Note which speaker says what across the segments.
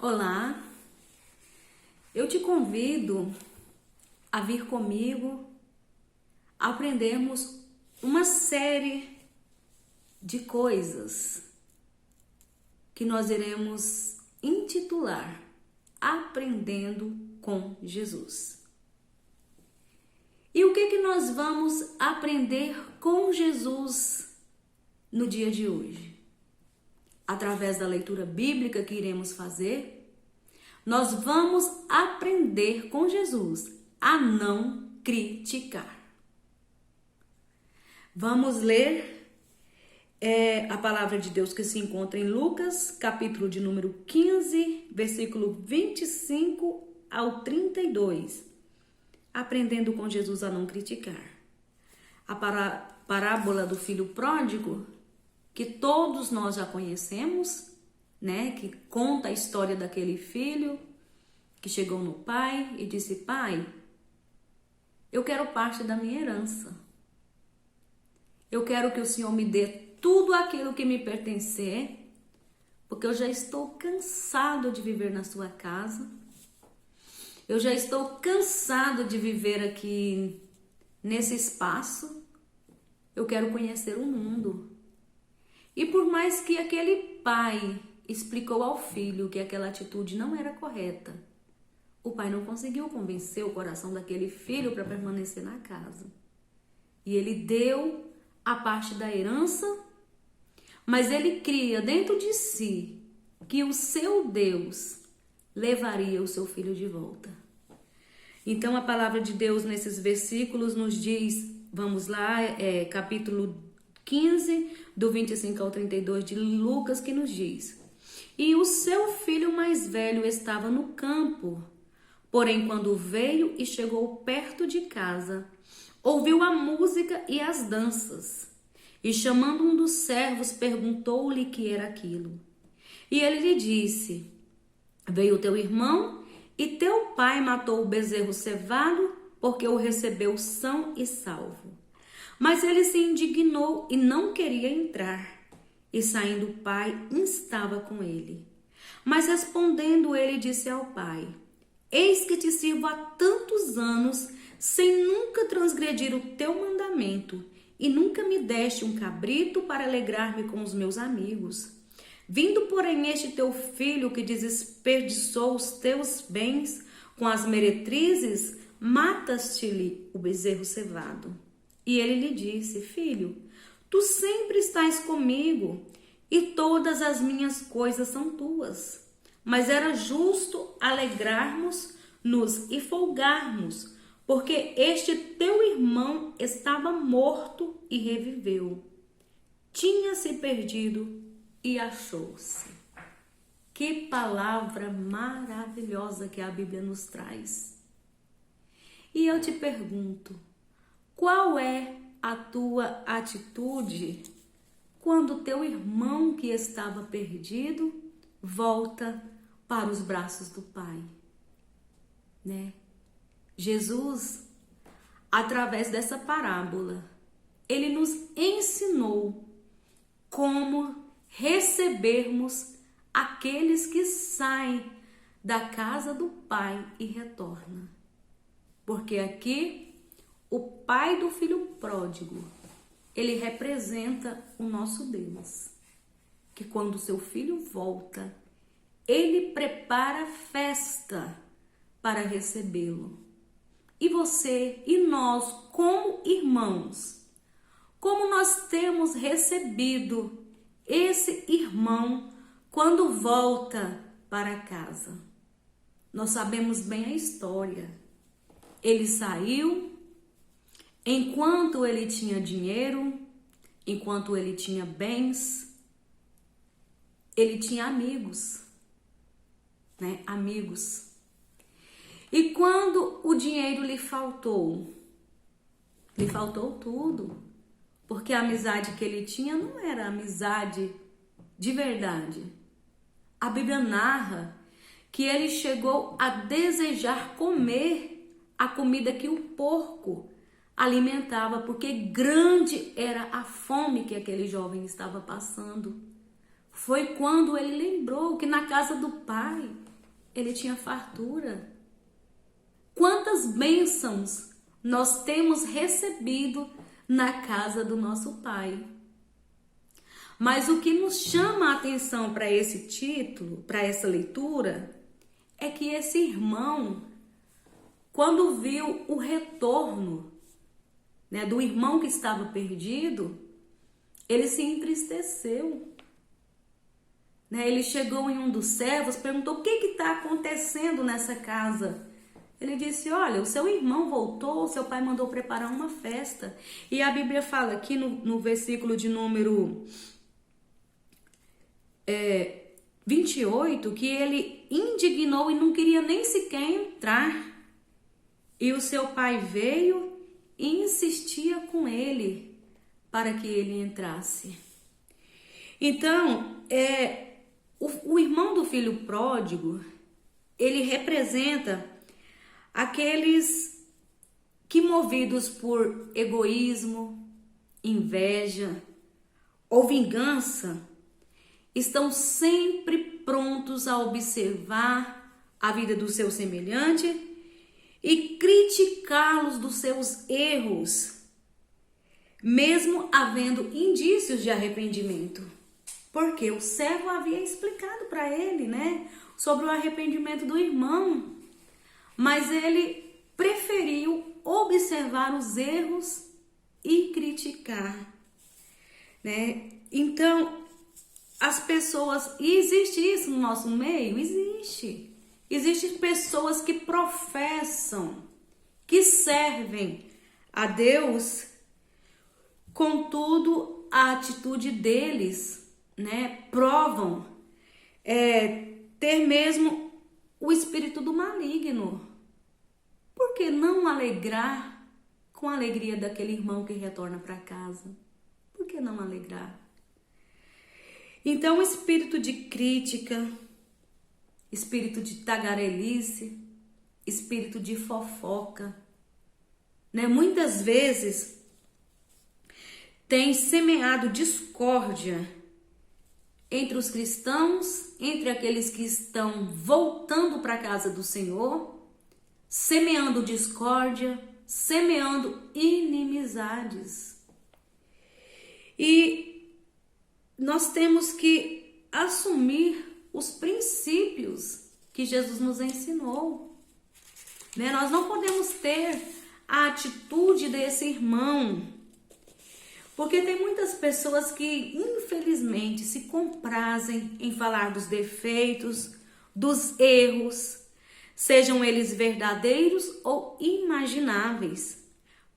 Speaker 1: Olá, eu te convido a vir comigo aprendermos uma série de coisas que nós iremos intitular Aprendendo com Jesus. E o que nós vamos aprender com Jesus no dia de hoje? Através da leitura bíblica que iremos fazer, nós vamos aprender com Jesus a não criticar. Vamos ler a palavra de Deus que se encontra em Lucas, capítulo de número 15, versículo 25 ao 32. Aprendendo com Jesus a não criticar. A parábola do filho pródigo, que todos nós já conhecemos, né? Que conta a história daquele filho que chegou no pai e disse: pai, eu quero parte da minha herança. Eu quero que o Senhor me dê tudo aquilo que me pertencer, porque eu já estou cansado de viver na sua casa. Eu já estou cansado de viver aqui nesse espaço. Eu quero conhecer o mundo. E por mais que aquele pai explicou ao filho que aquela atitude não era correta, o pai não conseguiu convencer o coração daquele filho para permanecer na casa. E ele deu a parte da herança, mas ele cria dentro de si que o seu Deus levaria o seu filho de volta. Então a palavra de Deus nesses versículos nos diz, vamos lá, capítulo 15, do 25 ao 32 de Lucas, que nos diz: e o seu filho mais velho estava no campo, porém quando veio e chegou perto de casa, ouviu a música e as danças, e chamando um dos servos, perguntou-lhe que era aquilo. E ele lhe disse: veio teu irmão, e teu pai matou o bezerro cevado, porque o recebeu são e salvo. Mas ele se indignou e não queria entrar. E saindo o pai, instava com ele. Mas respondendo ele, disse ao pai: eis que te sirvo há tantos anos, sem nunca transgredir o teu mandamento, e nunca me deste um cabrito para alegrar-me com os meus amigos. Vindo, porém, este teu filho que desperdiçou os teus bens com as meretrizes, matas-te-lhe o bezerro cevado. E ele lhe disse: filho, tu sempre estás comigo, e todas as minhas coisas são tuas. Mas era justo alegrarmos-nos e folgarmos, porque este teu irmão estava morto e reviveu. Tinha-se perdido e achou-se. Que palavra maravilhosa que a Bíblia nos traz. E eu te pergunto, qual é a tua atitude quando teu irmão que estava perdido volta para os braços do Pai, né? Jesus, através dessa parábola, ele nos ensinou como recebermos aqueles que saem da casa do Pai e retornam. Porque aqui o pai do filho pródigo, ele representa o nosso Deus, que quando o seu filho volta, ele prepara festa para recebê-lo. E você e nós, como irmãos, como nós temos recebido esse irmão quando volta para casa? Nós sabemos bem a história. Ele saiu. Enquanto ele tinha dinheiro, enquanto ele tinha bens, ele tinha amigos, né? Amigos. E quando o dinheiro lhe faltou tudo, porque a amizade que ele tinha não era amizade de verdade. A Bíblia narra que ele chegou a desejar comer a comida que o porco alimentava, porque grande era a fome que aquele jovem estava passando. Foi quando ele lembrou que na casa do pai ele tinha fartura. Quantas bênçãos nós temos recebido na casa do nosso Pai. Mas o que nos chama a atenção para esse título, para essa leitura, é que esse irmão, quando viu o retorno, né, do irmão que estava perdido, ele se entristeceu. Né? Ele chegou em um dos servos, perguntou: o que está acontecendo nessa casa? Ele disse: olha, o seu irmão voltou, o seu pai mandou preparar uma festa. E a Bíblia fala aqui no versículo de número 28, que ele indignou e não queria nem sequer entrar. E o seu pai veio e insistia com ele para que ele entrasse. Então, o irmão do filho pródigo, ele representa aqueles que, movidos por egoísmo, inveja ou vingança, estão sempre prontos a observar a vida do seu semelhante e criticá-los dos seus erros, mesmo havendo indícios de arrependimento. Porque o servo havia explicado para ele, né, sobre o arrependimento do irmão, mas ele preferiu observar os erros e criticar, né? Então, as pessoas, e existe isso no nosso meio? Existem pessoas que professam, que servem a Deus, contudo, a atitude deles, né, provam ter mesmo o espírito do maligno. Por que não alegrar com a alegria daquele irmão que retorna para casa? Por que não alegrar? Então, o espírito de crítica, espírito de tagarelice, espírito de fofoca, né, muitas vezes tem semeado discórdia entre os cristãos, entre aqueles que estão voltando para a casa do Senhor, semeando discórdia, semeando inimizades. E nós temos que assumir os princípios que Jesus nos ensinou, né? Nós não podemos ter a atitude desse irmão, porque tem muitas pessoas que, infelizmente, se comprazem em falar dos defeitos, dos erros, sejam eles verdadeiros ou imagináveis,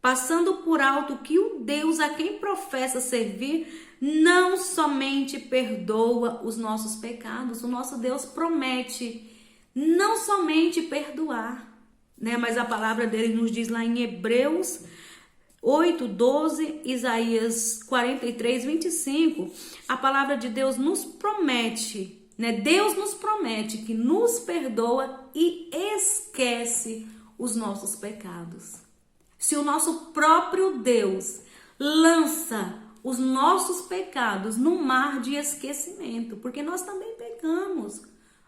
Speaker 1: passando por alto que o Deus a quem professa servir não somente perdoa os nossos pecados. O nosso Deus promete não somente perdoar, né? Mas a palavra dele nos diz lá em Hebreus 8:12, Isaías 43:25, a palavra de Deus nos promete, né? Deus nos promete que nos perdoa e esquece os nossos pecados. Se o nosso próprio Deus lança os nossos pecados no mar de esquecimento, porque nós também pecamos,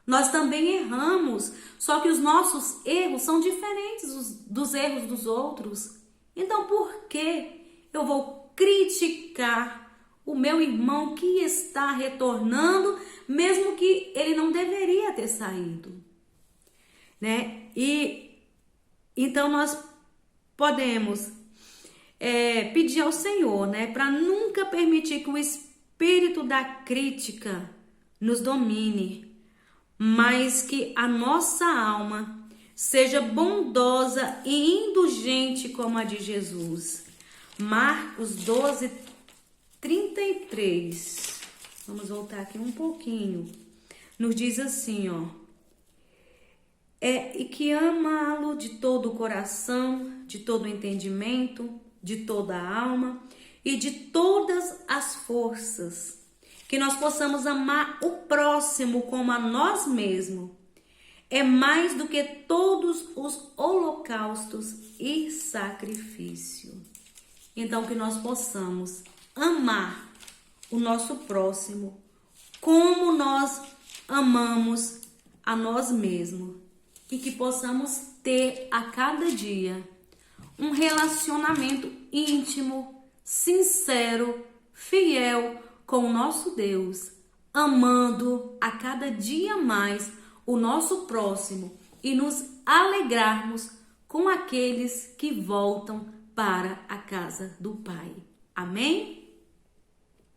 Speaker 1: nós também erramos, só que os nossos erros são diferentes dos erros dos outros. Então, por que eu vou criticar o meu irmão que está retornando, mesmo que ele não deveria ter saído, né? E então nós podemos pedir ao Senhor, né, para nunca permitir que o espírito da crítica nos domine, mas que a nossa alma seja bondosa e indulgente como a de Jesus. Marcos 12:33. Vamos voltar aqui um pouquinho. Nos diz assim, ó: e que amá-lo de todo o coração, de todo o entendimento, de toda a alma e de todas as forças. Que nós possamos amar o próximo como a nós mesmos. É mais do que todos os holocaustos e sacrifício. Então, que nós possamos amar o nosso próximo como nós amamos a nós mesmos e que possamos ter a cada dia um relacionamento íntimo, sincero, fiel com o nosso Deus, amando a cada dia mais o nosso próximo e nos alegrarmos com aqueles que voltam para a casa do Pai. Amém?